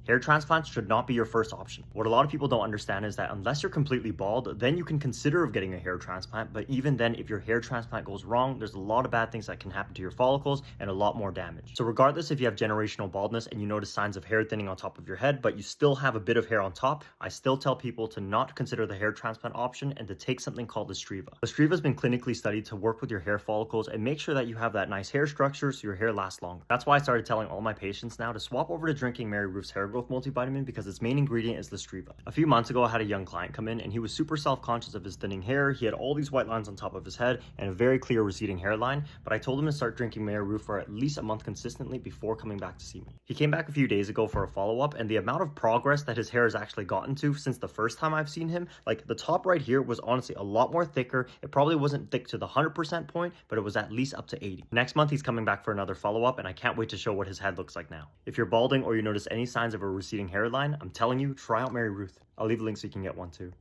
Hair transplants should not be your first option. What a lot of people don't understand is that unless you're completely bald, then you can consider of getting a hair transplant, but even then, if your hair transplant goes wrong, there's a lot of bad things that can happen to your follicles and a lot more damage. So regardless if you have generational baldness and you notice signs of hair thinning on top of your head, but you still have a bit of hair on top, I still tell people to not consider the hair transplant option and to take something called Listriva. Listriva has been clinically studied to work with your hair follicles and make sure that you have that nice hair structure so your hair lasts longer. That's why I started telling all my patients now to swap over to drinking Mary Ruth's hair growth multivitamin because its main ingredient is Listriva. A few months ago, I had a young client come in and he was super self-conscious of his thinning hair. He had all these white lines on top of his head and a very clear receding hairline, but I told him to start drinking Mary Ruth for at least a month consistently before coming back to see me. He came back a few days ago for a follow-up, and the amount of progress that his hair has actually gotten to since the first time I've seen him, like the top right here was honestly a lot more thicker. It probably wasn't thick to the 100% point, but it was at least up to 80. Next month, he's coming back for another follow-up, and I can't wait to show what his head looks like now. If you're balding or you notice any signs of a receding hairline, I'm telling you, try out Mary Ruth. I'll leave a link so you can get one too.